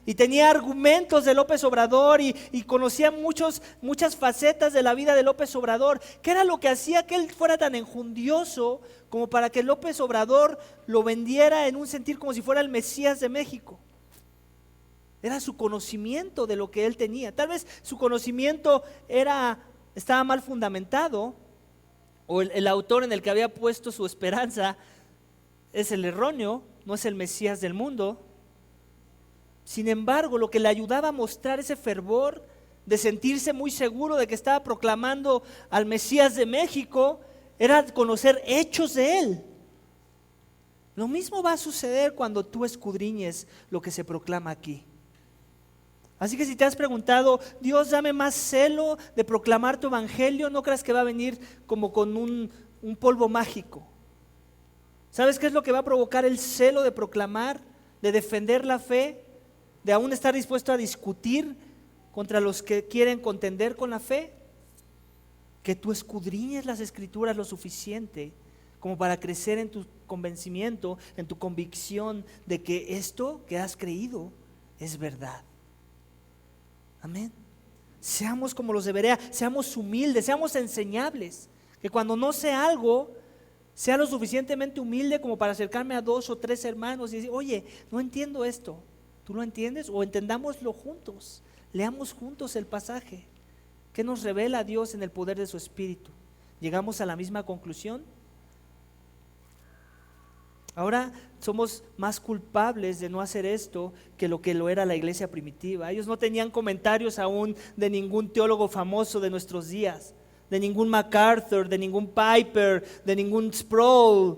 Y tenía argumentos de López Obrador y conocía muchas facetas de la vida de López Obrador. ¿Qué era lo que hacía que él fuera tan enjundioso como para que López Obrador lo vendiera en un sentir como si fuera el Mesías de México? Era su conocimiento de lo que él tenía. Tal vez su conocimiento estaba mal fundamentado, o el autor en el que había puesto su esperanza es el erróneo, no es el Mesías del mundo. Sin embargo, lo que le ayudaba a mostrar ese fervor de sentirse muy seguro de que estaba proclamando al Mesías de México era conocer hechos de él. Lo mismo va a suceder cuando tú escudriñes lo que se proclama aquí. Así que si te has preguntado, Dios, dame más celo de proclamar tu evangelio, no creas que va a venir como con un polvo mágico. ¿Sabes qué es lo que va a provocar el celo de proclamar, de defender la fe? De aún estar dispuesto a discutir contra los que quieren contender con la fe, que tú escudriñes las Escrituras lo suficiente como para crecer en tu convencimiento, en tu convicción de que esto que has creído es verdad. Amén. Seamos como los de Berea, seamos humildes, seamos enseñables, que cuando no sé algo, Sea lo suficientemente humilde como para acercarme a 2 o 3 hermanos y decir, oye, no entiendo esto. ¿Tú lo entiendes? O entendámoslo juntos. Leamos juntos el pasaje. ¿Qué nos revela Dios en el poder de su Espíritu? ¿Llegamos a la misma conclusión? Ahora somos más culpables de no hacer esto que lo era la iglesia primitiva. Ellos no tenían comentarios aún de ningún teólogo famoso de nuestros días, de ningún MacArthur, de ningún Piper, de ningún Sproul,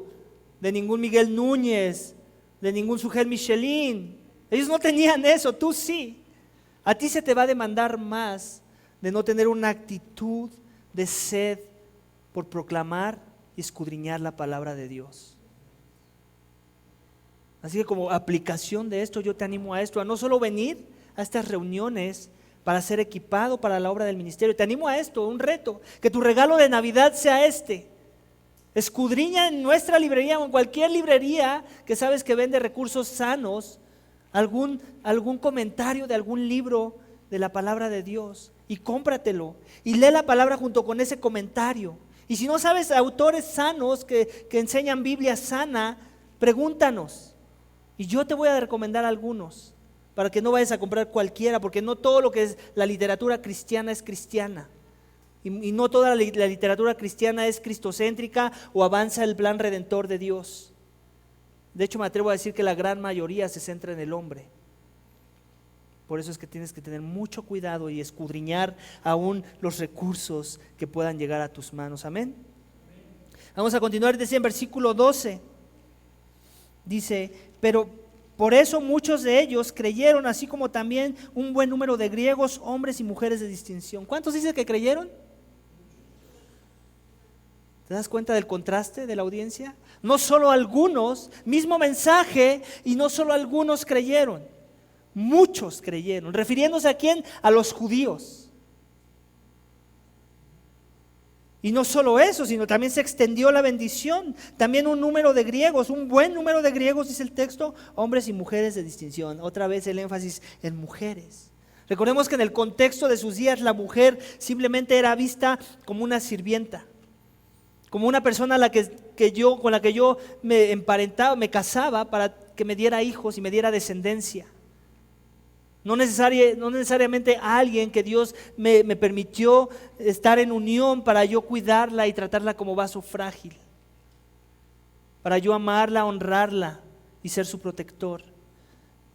de ningún Miguel Núñez, de ningún Sujel Michelin. Ellos no tenían eso, tú sí. A ti se te va a demandar más de no tener una actitud de sed por proclamar y escudriñar la palabra de Dios. Así que como aplicación de esto, yo te animo a esto, a no solo venir a estas reuniones para ser equipado para la obra del ministerio. Te animo a esto, un reto, que tu regalo de Navidad sea este. Escudriña en nuestra librería o en cualquier librería que sabes que vende recursos sanos, algún comentario de algún libro de la palabra de Dios y cómpratelo y lee la palabra junto con ese comentario. Y si no sabes autores sanos que enseñan Biblia sana, pregúntanos y yo te voy a recomendar algunos para que no vayas a comprar cualquiera, porque no todo lo que es la literatura cristiana es cristiana y no toda la literatura cristiana es cristocéntrica o avanza el plan redentor de Dios. De hecho, me atrevo a decir que la gran mayoría se centra en el hombre. Por eso es que tienes que tener mucho cuidado y escudriñar aún los recursos que puedan llegar a tus manos. Amén. Vamos a continuar, dice en versículo 12. Dice, pero por eso muchos de ellos creyeron, así como también un buen número de griegos, hombres y mujeres de distinción. ¿Cuántos dice que creyeron? ¿Te das cuenta del contraste de la audiencia? No solo algunos, mismo mensaje, y no solo algunos creyeron, muchos creyeron. ¿Refiriéndose a quién? A los judíos. Y no solo eso, sino también se extendió la bendición. También un número de griegos, un buen número de griegos, dice el texto, hombres y mujeres de distinción. Otra vez el énfasis en mujeres. Recordemos que en el contexto de sus días la mujer simplemente era vista como una sirvienta, como una persona con la que yo me emparentaba, me casaba para que me diera hijos y me diera descendencia. No necesariamente alguien que Dios me permitió estar en unión para yo cuidarla y tratarla como vaso frágil, para yo amarla, honrarla y ser su protector.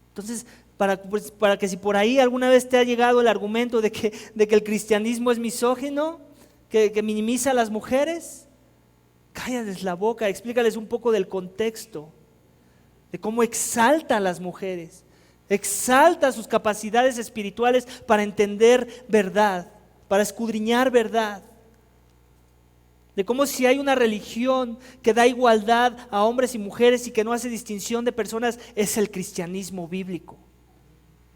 Entonces, para que si por ahí alguna vez te ha llegado el argumento de que el cristianismo es misógino, que minimiza a las mujeres, cállales la boca, explícales un poco del contexto, de cómo exalta a las mujeres. Exalta sus capacidades espirituales para entender verdad, para escudriñar verdad. De cómo si hay una religión que da igualdad a hombres y mujeres y que no hace distinción de personas, es el cristianismo bíblico.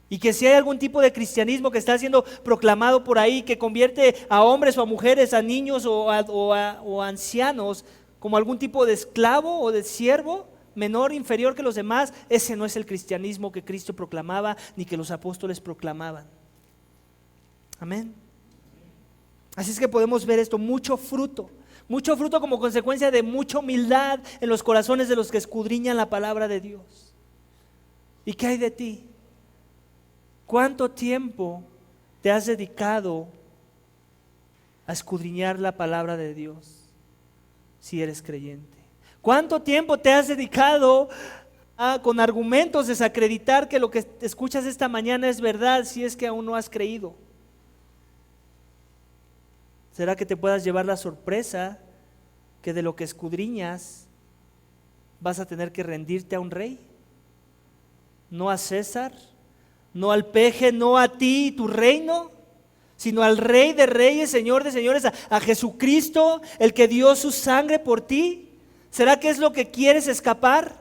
Y que si hay algún tipo de cristianismo que está siendo proclamado por ahí, que convierte a hombres o a mujeres, a niños o a ancianos, como algún tipo de esclavo o de siervo, menor, inferior que los demás, ese no es el cristianismo que Cristo proclamaba ni que los apóstoles proclamaban. Amén. Así es que podemos ver esto, mucho fruto como consecuencia de mucha humildad en los corazones de los que escudriñan la palabra de Dios. ¿Y qué hay de ti? ¿Cuánto tiempo te has dedicado a escudriñar la palabra de Dios si eres creyente? ¿Cuánto tiempo te has dedicado a, con argumentos, desacreditar que lo que escuchas esta mañana es verdad si es que aún no has creído? ¿Será que te puedas llevar la sorpresa que de lo que escudriñas vas a tener que rendirte a un rey? No a César, no al peje, no a ti y tu reino, sino al Rey de Reyes, Señor de Señores, a Jesucristo, el que dio su sangre por ti. ¿Será que es lo que quieres escapar?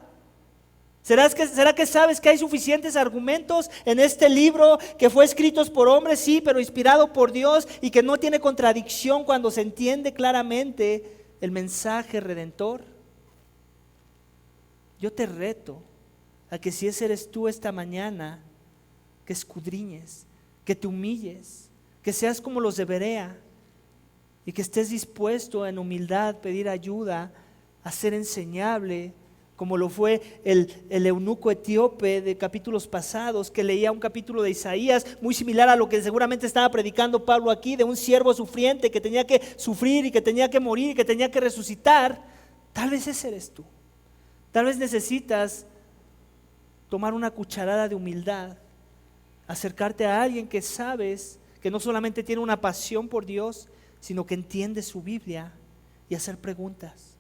¿Será que sabes que hay suficientes argumentos en este libro que fue escrito por hombres, sí, pero inspirado por Dios y que no tiene contradicción cuando se entiende claramente el mensaje redentor? Yo te reto a que si ese eres tú esta mañana, que escudriñes, que te humilles, que seas como los de Berea y que estés dispuesto en humildad a pedir ayuda a ser enseñable, como lo fue el eunuco etíope de capítulos pasados, que leía un capítulo de Isaías, muy similar a lo que seguramente estaba predicando Pablo aquí, de un siervo sufriente que tenía que sufrir y que tenía que morir y que tenía que resucitar. Tal vez ese eres tú. Tal vez necesitas tomar una cucharada de humildad, acercarte a alguien que sabes que no solamente tiene una pasión por Dios, sino que entiende su Biblia, y hacer preguntas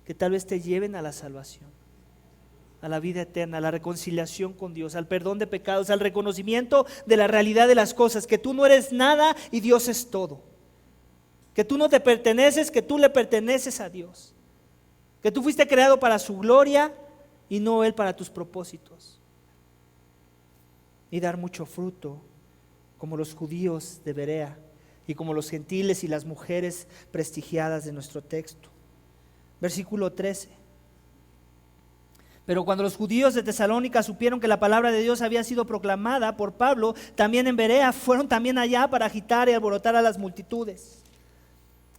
que tal vez te lleven a la salvación, a la vida eterna, a la reconciliación con Dios, al perdón de pecados, al reconocimiento de la realidad de las cosas, que tú no eres nada y Dios es todo, que tú no te perteneces, que tú le perteneces a Dios, que tú fuiste creado para su gloria y no Él para tus propósitos, y dar mucho fruto como los judíos de Berea y como los gentiles y las mujeres prestigiadas de nuestro texto. Versículo 13. Pero cuando los judíos de Tesalónica supieron que la palabra de Dios había sido proclamada por Pablo, también en Berea, fueron también allá para agitar y alborotar a las multitudes.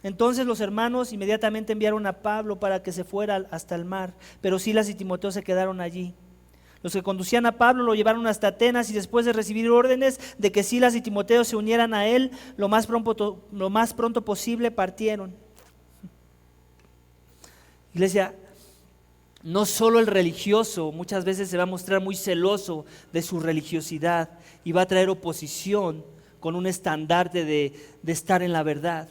Entonces los hermanos inmediatamente enviaron a Pablo para que se fuera hasta el mar, pero Silas y Timoteo se quedaron allí. Los que conducían a Pablo lo llevaron hasta Atenas, y después de recibir órdenes de que Silas y Timoteo se unieran a él, lo más pronto posible partieron. Iglesia, no solo el religioso muchas veces se va a mostrar muy celoso de su religiosidad y va a traer oposición con un estandarte de estar en la verdad.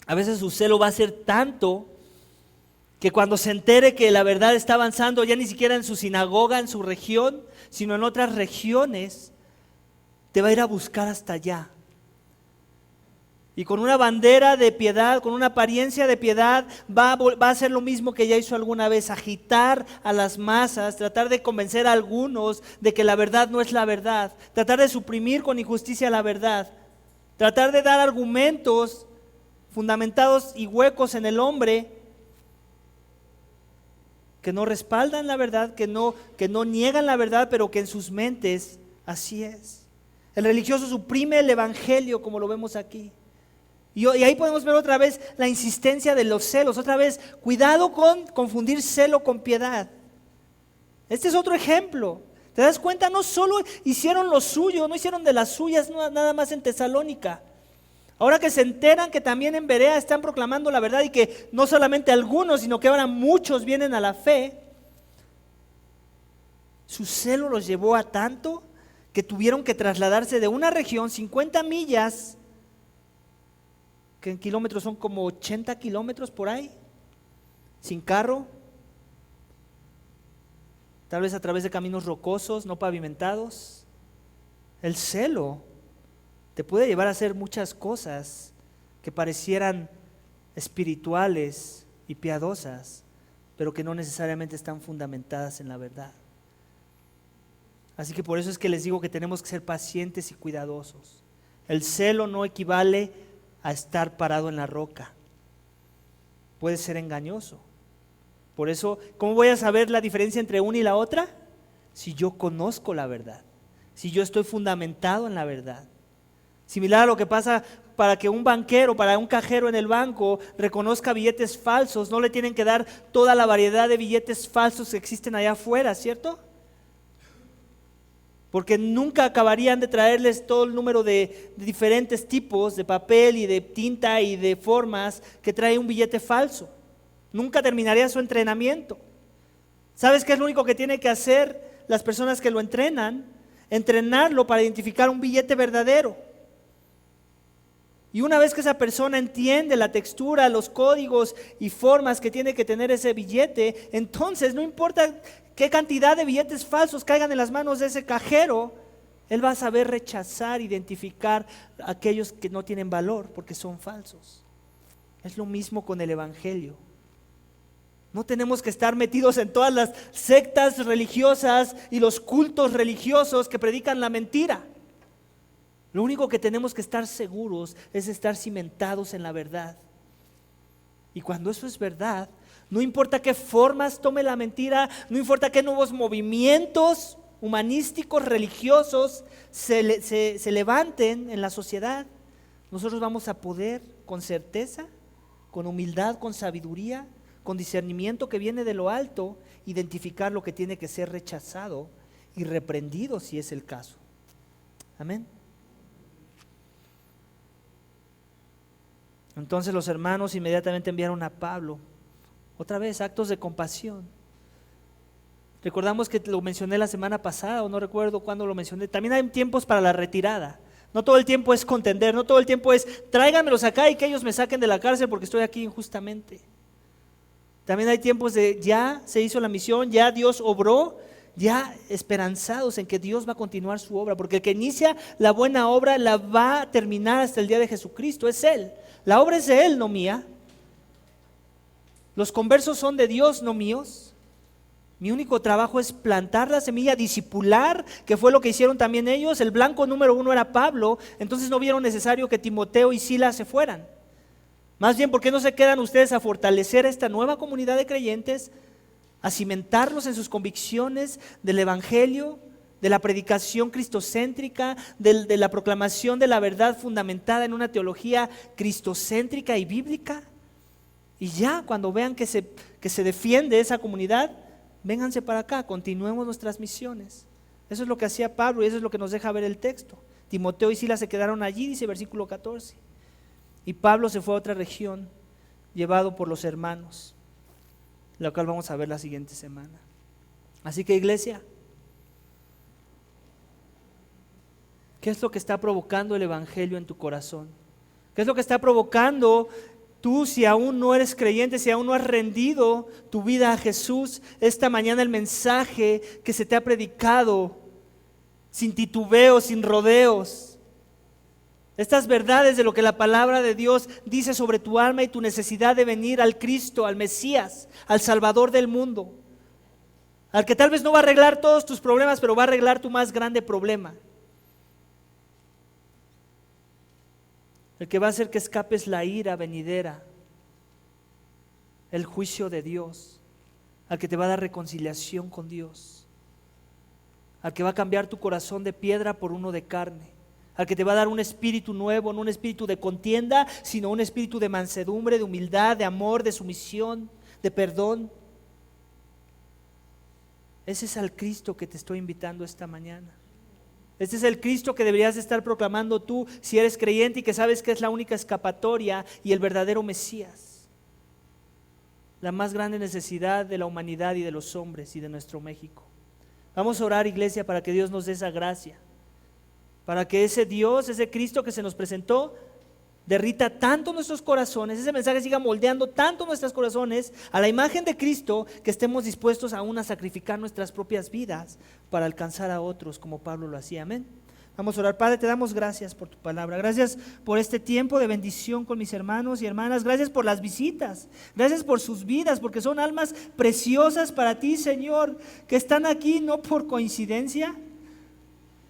A veces su celo va a ser tanto que cuando se entere que la verdad está avanzando, ya ni siquiera en su sinagoga, en su región, sino en otras regiones, te va a ir a buscar hasta allá. Y con una bandera de piedad, con una apariencia de piedad, va a hacer lo mismo que ya hizo alguna vez: agitar a las masas, tratar de convencer a algunos de que la verdad no es la verdad, tratar de suprimir con injusticia la verdad, tratar de dar argumentos fundamentados y huecos en el hombre que no respaldan la verdad, que no niegan la verdad, pero que en sus mentes así es. El religioso suprime el evangelio, como lo vemos aquí. Y ahí podemos ver otra vez la insistencia de los celos. Otra vez, cuidado con confundir celo con piedad. Este es otro ejemplo. ¿Te das cuenta? No solo hicieron lo suyo, no hicieron de las suyas nada más en Tesalónica. Ahora que se enteran que también en Berea están proclamando la verdad, y que no solamente algunos, sino que ahora muchos vienen a la fe, su celo los llevó a tanto que tuvieron que trasladarse de una región 50 millas, que en kilómetros son como 80 kilómetros por ahí, sin carro, tal vez a través de caminos rocosos, no pavimentados. El celo te puede llevar a hacer muchas cosas que parecieran espirituales y piadosas, pero que no necesariamente están fundamentadas en la verdad. Así que por eso es que les digo que tenemos que ser pacientes y cuidadosos. El celo no equivale a estar parado en la roca. Puede ser engañoso. Por eso, ¿cómo voy a saber la diferencia entre una y la otra? Si yo conozco la verdad, si yo estoy fundamentado en la verdad. Similar a lo que pasa para que un banquero, para un cajero en el banco reconozca billetes falsos, no le tienen que dar toda la variedad de billetes falsos que existen allá afuera, ¿cierto? Porque nunca acabarían de traerles todo el número de diferentes tipos de papel y de tinta y de formas que trae un billete falso. Nunca terminaría su entrenamiento. ¿Sabes qué es lo único que tienen que hacer las personas que lo entrenan? Entrenarlo para identificar un billete verdadero. Y una vez que esa persona entiende la textura, los códigos y formas que tiene que tener ese billete, entonces no importa qué cantidad de billetes falsos caigan en las manos de ese cajero, él va a saber rechazar, identificar aquellos que no tienen valor porque son falsos. Es lo mismo con el evangelio. No tenemos que estar metidos en todas las sectas religiosas y los cultos religiosos que predican la mentira. Lo único que tenemos que estar seguros es estar cimentados en la verdad. Y cuando eso es verdad, no importa qué formas tome la mentira, no importa qué nuevos movimientos humanísticos, religiosos se levanten en la sociedad, nosotros vamos a poder con certeza con humildad, con sabiduría, con discernimiento que viene de lo alto, identificar lo que tiene que ser rechazado y reprendido si es el caso. Amén. Entonces los hermanos inmediatamente enviaron a Pablo, otra vez, actos de compasión. Recordamos que lo mencioné la semana pasada, o no recuerdo cuándo lo mencioné. También hay tiempos para la retirada. No todo el tiempo es contender, no todo el tiempo es tráiganmelos acá y que ellos me saquen de la cárcel porque estoy aquí injustamente. También hay tiempos de ya se hizo la misión, ya Dios obró, ya esperanzados en que Dios va a continuar su obra, porque el que inicia la buena obra la va a terminar hasta el día de Jesucristo, es Él. La obra es de Él, no mía. Los conversos son de Dios, no míos. Mi único trabajo es plantar la semilla, discipular, que fue lo que hicieron también ellos. El blanco número 1 era Pablo, entonces no vieron necesario que Timoteo y Silas se fueran. Más bien, ¿por qué no se quedan ustedes a fortalecer esta nueva comunidad de creyentes, a cimentarlos en sus convicciones del evangelio, de la predicación cristocéntrica, de la proclamación de la verdad fundamentada en una teología cristocéntrica y bíblica? Y ya cuando vean que se defiende esa comunidad, vénganse para acá, continuemos nuestras misiones. Eso es lo que hacía Pablo y eso es lo que nos deja ver el texto. Timoteo y Silas se quedaron allí, dice versículo 14. Y Pablo se fue a otra región, llevado por los hermanos, lo cual vamos a ver la siguiente semana. Así que, iglesia, ¿qué es lo que está provocando el evangelio en tu corazón? ¿Qué es lo que está provocando tú, si aún no eres creyente, si aún no has rendido tu vida a Jesús? Esta mañana el mensaje que se te ha predicado sin titubeos, sin rodeos, estas verdades de lo que la palabra de Dios dice sobre tu alma y tu necesidad de venir al Cristo, al Mesías, al Salvador del mundo, al que tal vez no va a arreglar todos tus problemas, pero va a arreglar tu más grande problema, el que va a hacer que escapes la ira venidera, el juicio de Dios, al que te va a dar reconciliación con Dios, al que va a cambiar tu corazón de piedra por uno de carne, al que te va a dar un espíritu nuevo, no un espíritu de contienda, sino un espíritu de mansedumbre, de humildad, de amor, de sumisión, de perdón. Ese es al Cristo que te estoy invitando esta mañana. Este es el Cristo que deberías estar proclamando tú si eres creyente y que sabes que es la única escapatoria y el verdadero Mesías. La más grande necesidad de la humanidad y de los hombres y de nuestro México. Vamos a orar, iglesia, para que Dios nos dé esa gracia, para que ese Dios, ese Cristo que se nos presentó, derrita tanto nuestros corazones, ese mensaje siga moldeando tanto nuestros corazones a la imagen de Cristo, que estemos dispuestos aún a sacrificar nuestras propias vidas para alcanzar a otros como Pablo lo hacía. Amén. Vamos a orar. Padre, te damos gracias por tu palabra, gracias por este tiempo de bendición con mis hermanos y hermanas, gracias por las visitas, gracias por sus vidas, porque son almas preciosas para ti, Señor, que están aquí no por coincidencia,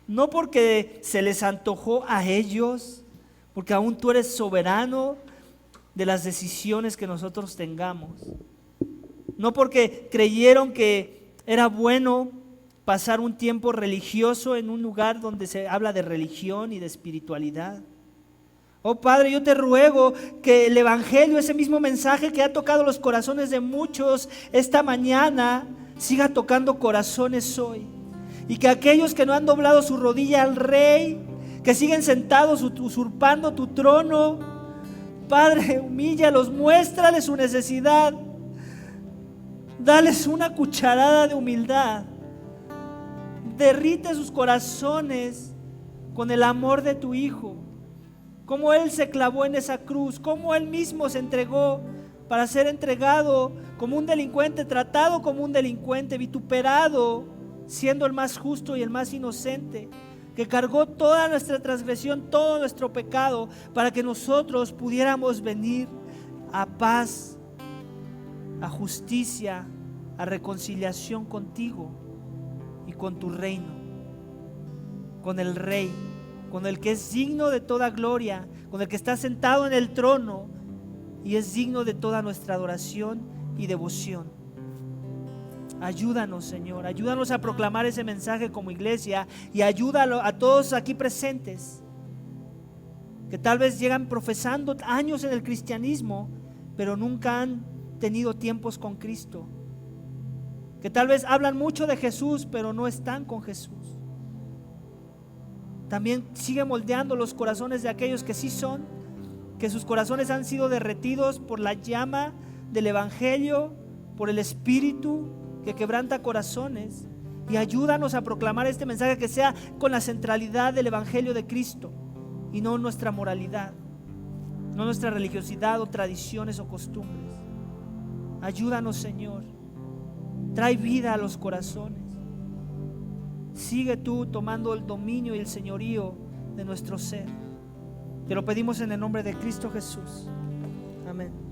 no porque se les antojó a ellos, porque aún tú eres soberano de las decisiones que nosotros tengamos. No porque creyeron que era bueno pasar un tiempo religioso en un lugar donde se habla de religión y de espiritualidad. Oh Padre, yo te ruego que el Evangelio, ese mismo mensaje que ha tocado los corazones de muchos esta mañana, siga tocando corazones hoy. Y que aquellos que no han doblado su rodilla al Rey, que siguen sentados usurpando tu trono, Padre, humíllalos, muéstrales su necesidad, dales una cucharada de humildad, derrite sus corazones con el amor de tu Hijo, como Él se clavó en esa cruz, como Él mismo se entregó para ser entregado como un delincuente, tratado como un delincuente, vituperado, siendo el más justo y el más inocente, que cargó toda nuestra transgresión, todo nuestro pecado, para que nosotros pudiéramos venir a paz, a justicia, a reconciliación contigo y con tu reino, con el Rey, con el que es digno de toda gloria, con el que está sentado en el trono y es digno de toda nuestra adoración y devoción. Ayúdanos, Señor, ayúdanos a proclamar ese mensaje como iglesia y ayúdalo a todos aquí presentes que tal vez llegan profesando años en el cristianismo, pero nunca han tenido tiempos con Cristo, que tal vez hablan mucho de Jesús, pero no están con Jesús. También sigue moldeando los corazones de aquellos que sí son, que sus corazones han sido derretidos por la llama del Evangelio, por el Espíritu que quebranta corazones. Y ayúdanos a proclamar este mensaje que sea con la centralidad del Evangelio de Cristo y no nuestra moralidad, no nuestra religiosidad o tradiciones o costumbres. Ayúdanos, Señor. Trae vida a los corazones. Sigue tú tomando el dominio y el señorío de nuestro ser. Te lo pedimos en el nombre de Cristo Jesús. Amén.